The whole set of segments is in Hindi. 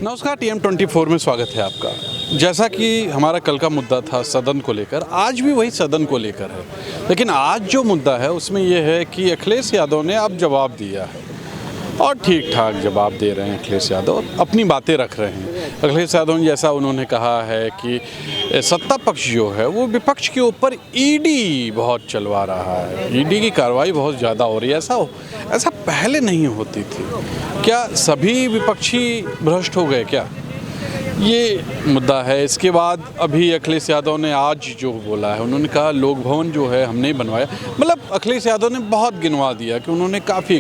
नमस्कार, TM24 में स्वागत है आपका। जैसा कि हमारा कल का मुद्दा था सदन को लेकर, आज भी वही सदन को लेकर है। लेकिन आज जो मुद्दा है उसमें यह है कि अखिलेश यादव ने अब जवाब दिया है और ठीक ठाक जवाब दे रहे हैं। अखिलेश यादव अपनी बातें रख रहे हैं। अखिलेश यादव ने जैसा उन्होंने कहा है कि सत्ता पक्ष जो है वो विपक्ष के ऊपर ईडी बहुत चलवा रहा है, ईडी की कार्रवाई बहुत ज़्यादा हो रही है। ऐसा पहले नहीं होती थी। क्या सभी विपक्षी भ्रष्ट हो गए क्या? ये मुद्दा है। इसके बाद अभी अखिलेश यादव ने आज जो बोला है, उन्होंने कहा लोक भवन जो है हमने बनवाया। मतलब अखिलेश यादव ने बहुत गिनवा दिया कि उन्होंने काफ़ी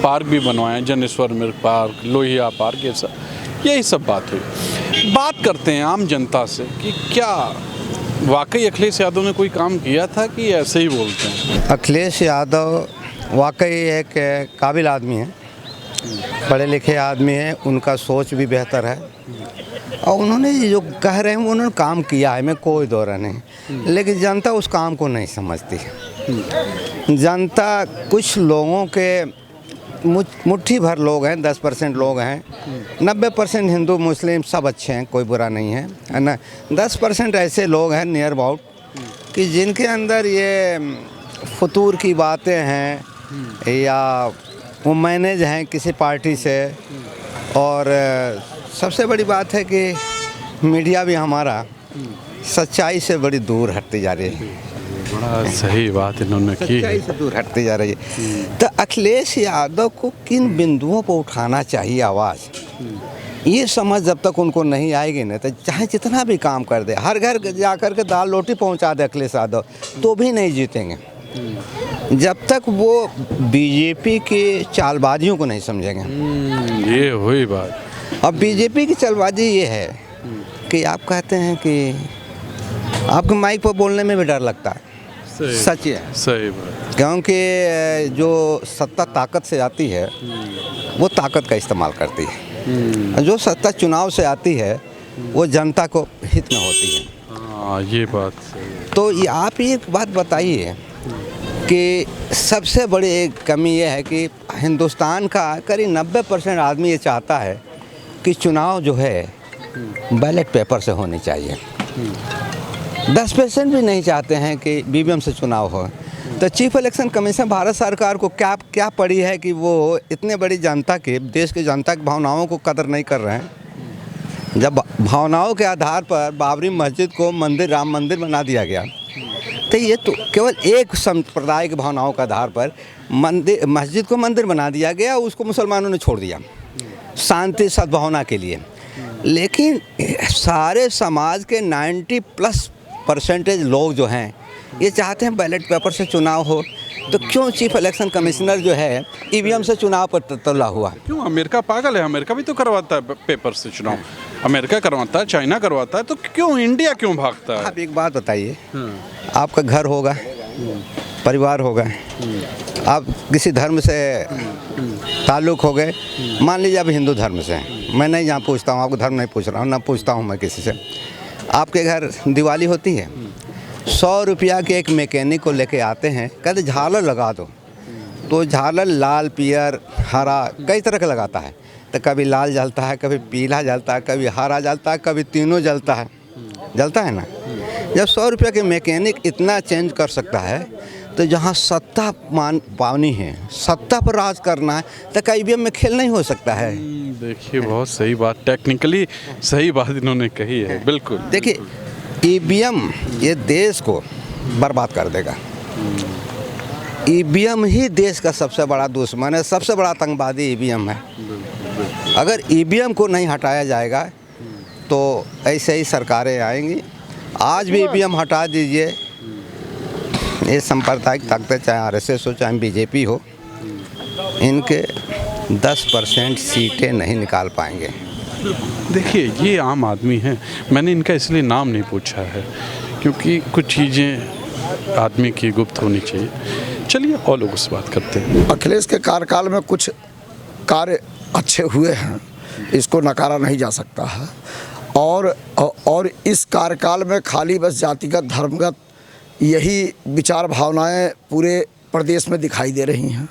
पार्क भी बनवाए, Janeshwar milk park, Lohia park, ये सब, यही सब बात हुई। बात करते हैं आम जनता से कि क्या वाकई अखिलेश यादव ने कोई काम किया था कि ऐसे ही बोलते हैं? अखिलेश यादव वाकई एक काबिल आदमी है, पढ़े लिखे आदमी है, उनका सोच भी बेहतर है और उन्होंने जो कह रहे हैं उन्होंने काम किया है, मैं कोई दौर नहीं। लेकिन जनता उस काम को नहीं समझती। जनता कुछ लोगों के मुट्ठी भर लोग हैं, 10% लोग हैं, 90% हिंदू मुस्लिम सब अच्छे हैं, कोई बुरा नहीं है ना। 10% ऐसे लोग हैं नियर अबाउट कि जिनके अंदर ये फतूर की बातें हैं या वो मैनेज हैं किसी पार्टी से। और सबसे बड़ी बात है कि मीडिया भी हमारा सच्चाई से बड़ी दूर हटती जा रही है। बड़ा सही बात इन्होंने की, सच्चाई से दूर हटती जा रही है। तो अखिलेश यादव को किन बिंदुओं पर उठाना चाहिए आवाज़, ये समझ जब तक उनको नहीं आएगी ना, तो चाहे जितना भी काम कर दे, हर घर जाकर के दाल रोटी पहुंचा दे अखिलेश यादव, तो भी नहीं जीतेंगे जब तक वो बीजेपी की चालबाजियों को नहीं समझेंगे। ये हुई बात। अब बीजेपी की चालबाजी ये है कि आप कहते हैं कि आपको माइक पर बोलने में भी डर लगता है। सच है, सही बात। क्योंकि जो सत्ता ताकत से आती है वो ताकत का इस्तेमाल करती है, जो सत्ता चुनाव से आती है वो जनता को हित में होती है। हाँ, ये बात सही है। तो ये आप एक बात बताइए कि सबसे बड़ी एक कमी ये है कि हिंदुस्तान का करीब 90% आदमी ये चाहता है कि चुनाव जो है बैलेट पेपर से होनी चाहिए। 10% भी नहीं चाहते हैं कि BVM से चुनाव हो। तो चीफ इलेक्शन कमीशन भारत सरकार को क्या पड़ी है कि वो इतने बड़ी जनता के, देश की जनता की भावनाओं को कदर नहीं कर रहे हैं। जब भावनाओं के आधार पर बाबरी मस्जिद को मंदिर, राम मंदिर बना दिया गया, तो ये तो केवल एक संप्रदाय की भावनाओं के आधार पर मस्जिद को मंदिर बना दिया गया, उसको मुसलमानों ने छोड़ दिया शांति सद्भावना के लिए। लेकिन सारे समाज के 90+ % लोग जो हैं ये चाहते हैं बैलेट पेपर से चुनाव हो। तो क्यों चीफ इलेक्शन कमिश्नर जो है EVM से चुनाव पर तल्ला हुआ? क्यों? अमेरिका पागल है? अमेरिका भी तो करवाता है पेपर से चुनाव। अमेरिका करवाता है, चाइना करवाता है, तो क्यों इंडिया क्यों भागता है? आप एक बात बताइए, आपका घर होगा, परिवार होगा, आप किसी धर्म से ताल्लुक़ हो गए, मान लीजिए आप हिंदू धर्म से हैं, मैं नहीं यहाँ पूछता हूँ, आपको धर्म नहीं पूछ रहा हूँ, ना पूछता हूँ मैं किसी से। आपके घर दिवाली होती है, 100 रुपया के एक मैकेनिक को लेके आते हैं, कहते झालर लगा दो, तो झालर लाल, पीयर, हरा कई तरह का लगाता है। तो कभी लाल जलता है, कभी पीला जलता है, कभी हरा जलता है, कभी तीनों जलता है ना। जब 100 रुपया के मैकेनिक इतना चेंज कर सकता है, तो जहाँ सत्ता पानी है, सत्ता पर राज करना है, तो क्या EVM में खेल नहीं हो सकता है? देखिए, बहुत सही बात, टेक्निकली सही बात इन्होंने कही है। बिल्कुल। देखिए, EVM ये देश को बर्बाद कर देगा। EVM ही देश का सबसे बड़ा दुश्मन है, सबसे बड़ा आतंकवादी EVM है। अगर EVM को नहीं हटाया जाएगा तो ऐसे ही सरकारें आएंगी। आज भी EVM हटा दीजिए, ये सांप्रदायिक ताकतें चाहे RSS हो चाहे BJP हो, इनके 10% सीटें नहीं निकाल पाएंगे। देखिए, ये आम आदमी हैं, मैंने इनका इसलिए नाम नहीं पूछा है क्योंकि कुछ चीज़ें आदमी की गुप्त होनी चाहिए। चलिए और लोगों से बात करते हैं। अखिलेश के कार्यकाल में कुछ कार्य अच्छे हुए हैं, इसको नकारा नहीं जा सकता है। और इस कार्यकाल में खाली बस जातिगत, धर्मगत यही विचार भावनाएं पूरे प्रदेश में दिखाई दे रही हैं।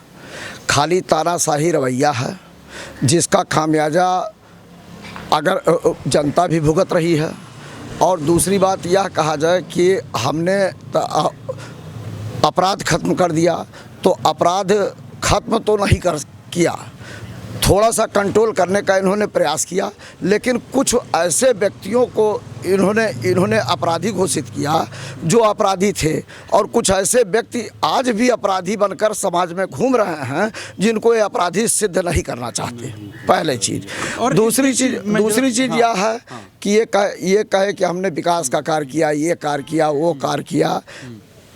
खाली तानाशाही रवैया है जिसका खामियाजा अगर जनता भी भुगत रही है। और दूसरी बात यह कहा जाए कि हमने अपराध खत्म कर दिया, तो अपराध खत्म तो नहीं कर किया, थोड़ा सा कंट्रोल करने का इन्होंने प्रयास किया, लेकिन कुछ ऐसे व्यक्तियों को इन्होंने अपराधी घोषित किया जो अपराधी थे, और कुछ ऐसे व्यक्ति आज भी अपराधी बनकर समाज में घूम रहे हैं जिनको ये अपराधी सिद्ध नहीं करना चाहते, पहले चीज़। और दूसरी चीज़ यह है कि ये कहे कि हमने विकास का कार्य किया, ये कार्य किया, वो कार्य किया।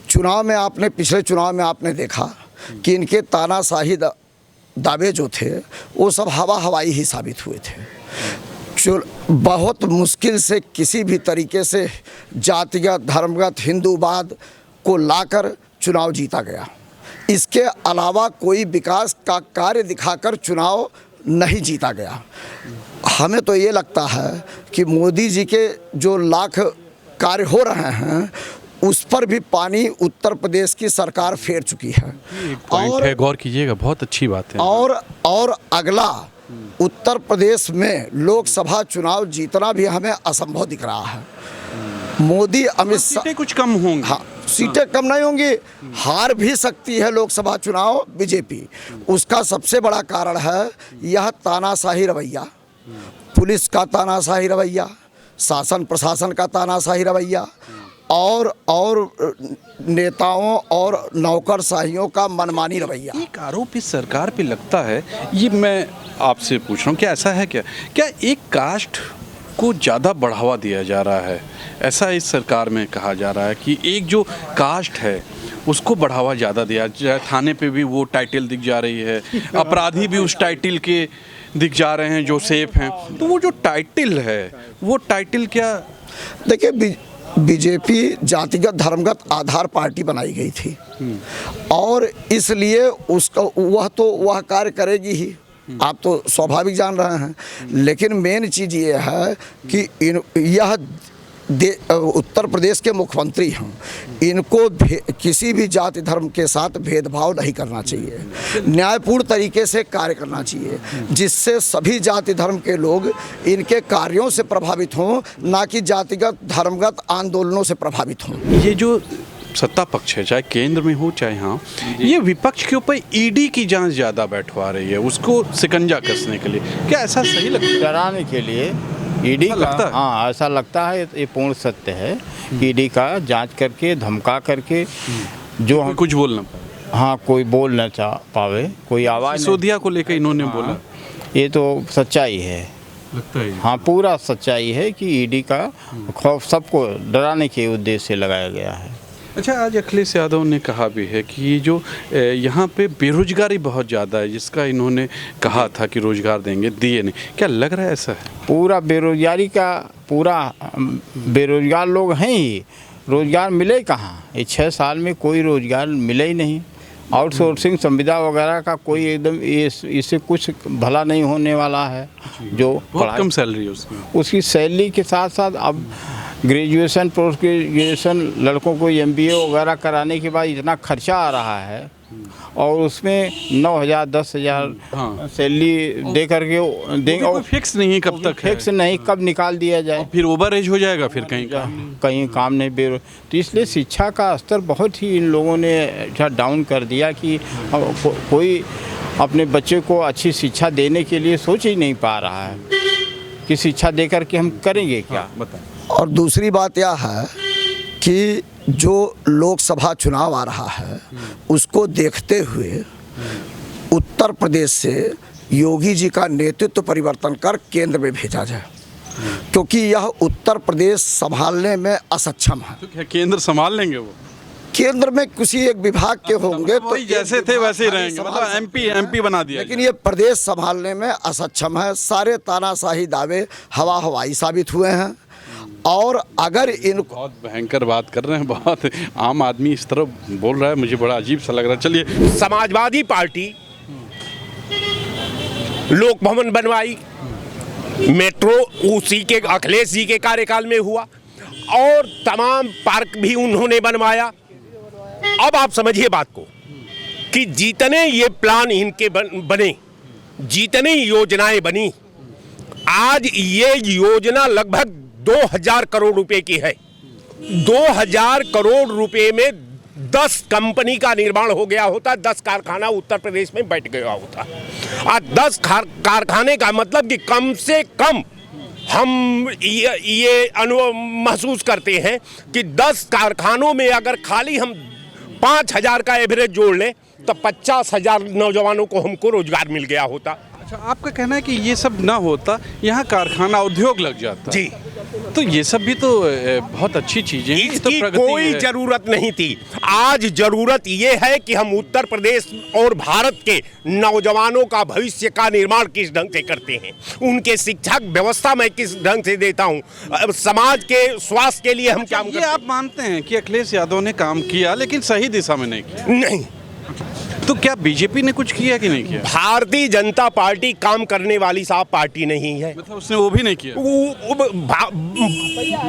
चुनाव में पिछले चुनाव में आपने देखा कि इनके तानाशाही दावे जो थे वो सब हवाई ही साबित हुए थे। बहुत मुश्किल से किसी भी तरीके से जातिगत धर्मगत हिंदूवाद को लाकर चुनाव जीता गया। इसके अलावा कोई विकास का कार्य दिखाकर चुनाव नहीं जीता गया। हमें तो ये लगता है कि मोदी जी के जो लाख कार्य हो रहे हैं उस पर भी पानी उत्तर प्रदेश की सरकार फेर चुकी है। पॉइंट है, गौर कीजिएगा, बहुत अच्छी बात है। और अगला उत्तर प्रदेश में लोकसभा चुनाव जीतना भी हमें असंभव दिख रहा है। मोदी अमित शाह, सीटें कुछ कम होंगी। हाँ, सीटें कम नहीं होंगी, हार भी सकती है लोकसभा चुनाव बीजेपी। उसका सबसे बड़ा कारण है यह तानाशाही रवैया, पुलिस का तानाशाही रवैया, शासन प्रशासन का तानाशाही रवैया, और नेताओं और नौकरशाहियों का मनमानी रवैया। एक आरोप इस सरकार पे लगता है, ये मैं आपसे पूछ रहा हूँ, क्या ऐसा है क्या एक कास्ट को ज़्यादा बढ़ावा दिया जा रहा है? ऐसा इस सरकार में कहा जा रहा है कि एक जो कास्ट है उसको बढ़ावा ज़्यादा दिया जाए। थाने पे भी वो टाइटल दिख जा रही है, अपराधी भी उस टाइटल के दिख जा रहे हैं जो सेफ हैं। तो वो जो टाइटल है, वो टाइटल क्या? देखिए, बीजेपी जातिगत धर्मगत आधार पार्टी बनाई गई थी और इसलिए उसका वह कार्य करेगी ही, आप तो स्वाभाविक जान रहे हैं। लेकिन मेन चीज़ ये है कि यह उत्तर प्रदेश के मुख्यमंत्री हैं, इनको किसी भी जाति धर्म के साथ भेदभाव नहीं करना चाहिए, न्यायपूर्ण तरीके से कार्य करना चाहिए, जिससे सभी जाति धर्म के लोग इनके कार्यों से प्रभावित हों, ना कि जातिगत धर्मगत आंदोलनों से प्रभावित हों। ये जो सत्ता पक्ष है, चाहे केंद्र में हो चाहे यहाँ, ये विपक्ष के ऊपर ईडी की जांच ज़्यादा बैठवा रही है, उसको शिकंजा कसने के लिए। क्या ऐसा सही लगता है? डराने के लिए ईडी का, हाँ ऐसा लगता है, ये पूर्ण सत्य है। ईडी का जांच करके, धमका करके, जो हम कुछ बोल ना पाए, हाँ कोई बोल न पावे, कोई आवाज़। सिसोदिया को लेकर इन्होंने बोला, ये तो सच्चाई है, लगता है हाँ पूरा सच्चाई है कि ईडी का खौफ सबको डराने के उद्देश्य से लगाया गया है। अच्छा, आज अखिलेश यादव ने कहा भी है कि ये जो यहाँ पे बेरोजगारी बहुत ज़्यादा है, जिसका इन्होंने कहा था कि रोजगार देंगे, दिए नहीं। क्या लग रहा है ऐसा है? पूरा बेरोजगारी का, पूरा बेरोजगार लोग हैं ही, रोजगार मिले कहाँ? ये 6 साल में कोई रोजगार मिले ही नहीं। आउटसोर्सिंग संविदा वगैरह का कोई एकदम इससे कुछ भला नहीं होने वाला है। जो बहुत कम सैलरी है उसकी सैलरी के साथ साथ अब ग्रेजुएशन, पोस्ट ग्रेजुएशन लड़कों को MBA वगैरह कराने के बाद इतना खर्चा आ रहा है, और उसमें 9,000 10,000 सैलरी दे करके देंगे, और फिक्स नहीं कब तक, फिक्स नहीं कब निकाल दिया जाए, फिर ओवर एज हो जाएगा, फिर कहीं काम नहीं। तो इसलिए शिक्षा का स्तर बहुत ही इन लोगों ने डाउन कर दिया कि कोई अपने बच्चे को अच्छी शिक्षा देने के लिए सोच ही नहीं पा रहा है कि शिक्षा दे करके हम करेंगे क्या। बताएं। और दूसरी बात यह है कि जो लोकसभा चुनाव आ रहा है उसको देखते हुए उत्तर प्रदेश से योगी जी का नेतृत्व परिवर्तन कर केंद्र में भेजा जाए, क्योंकि यह उत्तर प्रदेश संभालने में असक्षम है। तो क्या केंद्र संभाल लेंगे? वो केंद्र में किसी एक विभाग के होंगे तो जैसे थे वैसे ही रहेंगे, मतलब MP बना दिया। लेकिन ये प्रदेश संभालने में असक्षम है। सारे तानाशाही दावे हवाई साबित हुए हैं। और अगर इन बहुत भयंकर बात कर रहे हैं, बहुत आम आदमी इस तरह बोल रहा है, मुझे बड़ा अजीब सा लग रहा है। चलिए, समाजवादी पार्टी लोक भवन बनवाई, मेट्रो उसी के अखिलेश जी के कार्यकाल में हुआ, और तमाम पार्क भी उन्होंने बनवाया। अब आप समझिए बात को कि जितने ये प्लान इनके बने, जितनी योजनाएं बनी, आज ये योजना लगभग 2000 करोड़ रुपए की है। 2000 करोड़ रुपए में 10 कंपनी का निर्माण हो गया होता, 10 कारखाना उत्तर प्रदेश में बैठ गया होता। आज 10 कारखाने का मतलब कि कम से कम हम ये अनुभव महसूस करते हैं कि 10 कारखानों में अगर खाली हम 5000 का एवरेज जोड़ लें तो 50,000 नौजवानों को हमको रोजगार मिल गया होता। अच्छा, आपका कहना है कि ये सब ना होता, यहाँ कारखाना उद्योग लग जाता। जी, तो ये सब भी तो बहुत अच्छी चीजें हैं, ये तो इसकी प्रगति कोई है। जरूरत नहीं थी। आज जरूरत ये है कि हम उत्तर प्रदेश और भारत के नौजवानों का भविष्य का निर्माण किस ढंग से करते हैं, उनके शिक्षा व्यवस्था में किस ढंग से देता हूं, समाज के स्वास्थ्य के लिए हम क्या ये आप मानते हैं कि अखिलेश यादव ने काम किया लेकिन सही दिशा में नहीं किया? नहीं, तो क्या बीजेपी ने कुछ किया कि नहीं किया? भारतीय जनता पार्टी काम करने वाली साहब पार्टी नहीं है। मतलब उसने वो भी नहीं किया?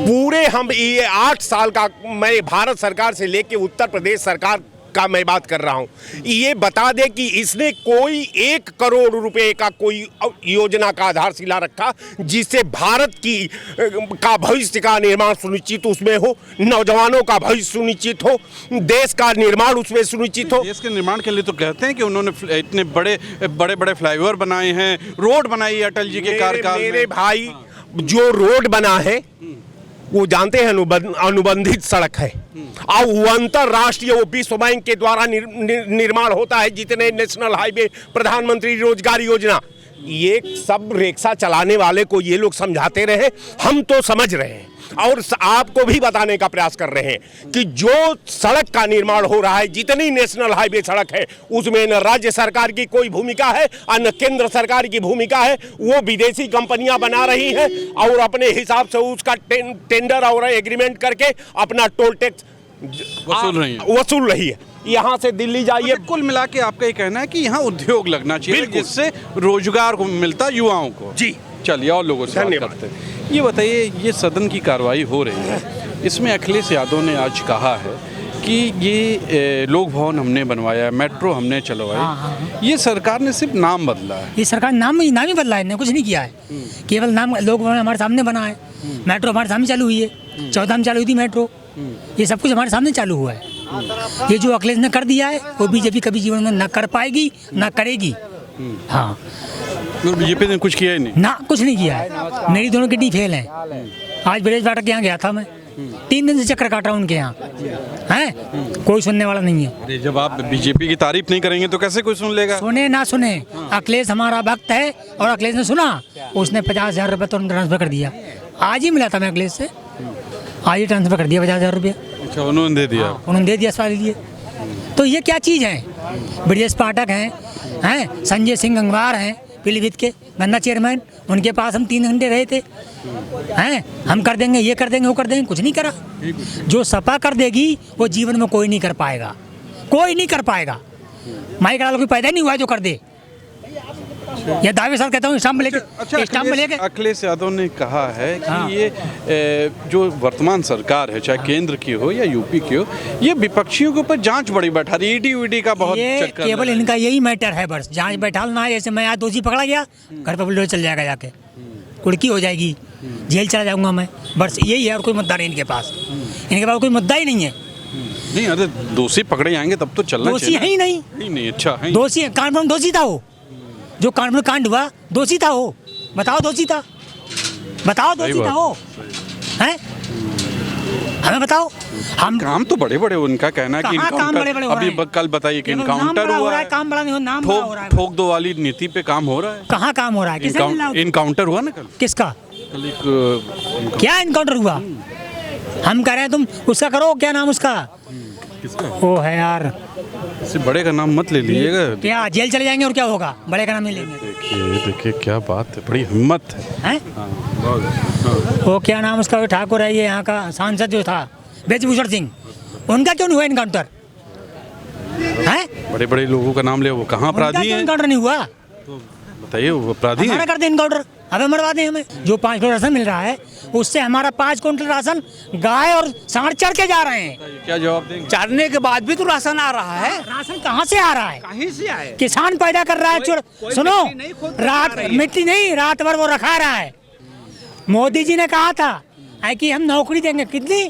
पूरे हम ये 8 साल का मैं भारत सरकार से लेके उत्तर प्रदेश सरकार का मैं बात कर रहा हूं, ये बता दे कि इसने कोई 1 करोड़ रुपए का कोई योजना का आधारशिला रखा जिससे भारत की का भविष्य का निर्माण सुनिश्चित उसमें हो, नौजवानों का भविष्य सुनिश्चित हो, देश का निर्माण उसमें सुनिश्चित हो। देश के निर्माण के लिए तो कहते हैं कि उन्होंने इतने बड़े फ्लाईओवर बनाए हैं, रोड बनाई अटल जी के कार्यकाल में। मेरे भाई, जो रोड बना है वो जानते हैं अनुबंधित सड़क है, और वो अंतरराष्ट्रीय वो विश्व बैंक के द्वारा निर्माण होता है। जितने नेशनल हाईवे, प्रधानमंत्री रोजगार योजना, ये सब रिक्शा चलाने वाले को ये लोग समझाते रहे, हम तो समझ रहे हैं और आपको भी बताने का प्रयास कर रहे हैं कि जो सड़क का निर्माण हो रहा है, जितनी नेशनल हाईवे सड़क है, उसमें न राज्य सरकार की कोई भूमिका है और न केंद्र सरकार की भूमिका है। वो विदेशी कंपनियां बना रही हैं और अपने हिसाब से उसका टेंडर और एग्रीमेंट करके अपना टोल टैक्स वसूल रही है। यहाँ से दिल्ली जाइए। कुल मिला के आपका ये कहना है कि यहाँ उद्योग लगना चाहिए जिससे रोजगार को मिलता युवाओं को। जी, चलिए और लोगों से बात करते हैं। ये बताइए, ये सदन की कार्रवाई हो रही है, इसमें अखिलेश यादव ने आज कहा है कि ये लोक भवन हमने बनवाया, मेट्रो हमने चलवाई, ये सरकार ने सिर्फ नाम बदला है। ये सरकार नाम ही बदला है, कुछ नहीं किया है, केवल नाम। लोक भवन हमारे सामने बना है, मेट्रो हमारे सामने चालू हुई है, 14 में चालू हुई थी मेट्रो, ये सब कुछ हमारे सामने चालू हुआ है। ये जो अखिलेश ने कर दिया है वो बीजेपी कभी जीवन में ना कर पाएगी ना करेगी। हाँ, बीजेपी ने कुछ किया ही नहीं ना, कुछ नहीं किया है। मेरी दोनों किडनी फेल हैं। आज ब्रजेश पाठक के यहाँ गया था मैं, 3 दिन से चक्कर काट रहा हूँ उनके यहाँ, हैं कोई सुनने वाला नहीं है। अरे जब आप बीजेपी की तारीफ नहीं करेंगे तो कैसे कोई सुन लेगा? सुने ना सुने, अखिलेश हमारा भक्त है और अखिलेश ने सुना, उसने 50,000 रुपये तुरंत ट्रांसफर कर दिया। आज ही मिला था मैं अखिलेश से, आज ही ट्रांसफर कर दिया 50,000 रुपये। अच्छा, उन्होंने दे दिया? उन्होंने दे दिया सवाल लिए। तो ये क्या चीज़ है? ब्रजेश पाठक हैं, संजय सिंह गंगवार हैं पीलीभीत के गन्ना चेयरमैन, उनके पास हम 3 घंटे रहे थे, हैं हम कर देंगे, ये कर देंगे, वो कर देंगे, कुछ नहीं करा। जो सपा कर देगी वो जीवन में कोई नहीं कर पाएगा, कोई नहीं कर पाएगा। माई का कोई पैदा नहीं हुआ जो कर दे। ये दावे साथ कहता हूँ, स्टाम्प लेके। अखिलेश यादव ने कहा है कि ये जो वर्तमान सरकार है, चाहे केंद्र की हो या यूपी की हो, ये विपक्षियों के ऊपर जांच बड़ी बैठा रही है, ईडी का बहुत ये चक्कर केवल इनका यही मैटर है, बस जांच बैठालना है। जैसे मैं आज दोषी पकड़ा गया, घर पर बुलडोजर चल जाएगा, जाके कुड़की हो जाएगी, जेल चला जाऊंगा मैं, बस यही है। और कोई मुद्दा नहीं इनके पास, इनके पास कोई मुद्दा ही नहीं है। नहीं, अरे दोषी पकड़े जाएंगे तब तो चलना दोषी है ही नहीं। अच्छा है, दोषी है, कानपुर दोषी था वो, जो कानपुर कांड हुआ दोषी था वो। बताओ दोषी था, बताओ दोषी था वो, हैं? हमें बताओ। हम काम तो बड़े बड़े, उनका कहना है कि इनकाउंटर, अभी कल बताइए कि इनकाउंटर हुआ है, काम बड़ा नहीं हो, नाम बड़ा हो रहा है। ठोक दो वाली नीति पे काम हो रहा है। कहाँ काम हो रहा है? इनकाउंटर हुआ ना कल? किसका? कल एक क्या इनकाउंटर हुआ? हम कह रहे हैं तुम उसका करो, क्या नाम उसका? किसका? वो है यार, इससे बड़े का नाम मत ले लीजिएगा। क्या जेल चले जाएंगे और क्या होगा? बड़े का नाम नहीं लेंगे। देखिए क्या बात है, बड़ी हिम्मत है। वो क्या नाम उसका, ठाकुर है ये यहाँ का सांसद जो था, ब्रजभूषण सिंह, उनका क्यों नहीं हुआ इनकाउंटर? हैं? बड़े बड़े लोगों का नाम ले, वो कहाँ अपराधी हैं? इनकाउंटर नहीं हुआ, बताइए, वो अपराधी हैं? कर दे इनकाउंटर। अबे मरवा दें हमें। जो 5 किलो राशन मिल रहा है उससे हमारा 5 कुंटल राशन गाय और सांड चढ़ के जा रहे हैं। क्या जवाब देंगे? चढ़ने के बाद भी तो राशन आ रहा है। राशन कहाँ से आ रहा है? कहीं से आए? किसान पैदा कर रहा है। कोई सुनो, मिट्टी नहीं खुद रात बना रही है। मिट्टी नहीं, रात भर वो रखा रहा है। मोदी जी ने कहा था कि हम नौकरी देंगे। कितनी?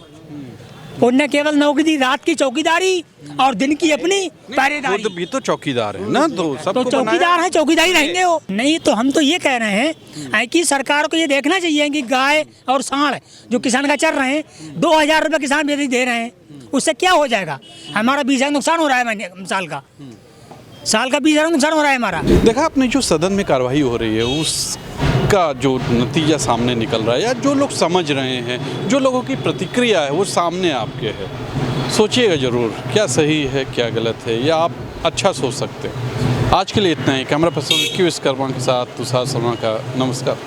उनने केवल नौकरी दी, रात की चौकीदारी और दिन की अपनी पहरेदारी। खुद भी तो चौकीदार है ना, तो तो सबको चौकीदार हैं, चौकीदारी रहेंगे वो। नहीं तो हम तो ये कह रहे हैं कि सरकार को ये देखना चाहिए कि गाय और सांड जो किसान का चल रहे हैं 2000 रुपये किसान यदि दे रहे हैं, उससे क्या हो जाएगा? हमारा 20,000 नुकसान हो रहा है महीने साल का 20,000 नुकसान हो रहा है हमारा। देखा आपने जो सदन में कार्रवाई हो रही है उसका जो नतीजा सामने निकल रहा है, या जो लोग समझ रहे हैं, जो लोगों की प्रतिक्रिया है वो सामने आपके है। सोचिएगा ज़रूर क्या सही है क्या गलत है, या आप अच्छा सोच सकते हैं। आज के लिए इतना ही। कैमरा पर्सन विक्की विश्वकर्मा के साथ तुषार शर्मा का नमस्कार।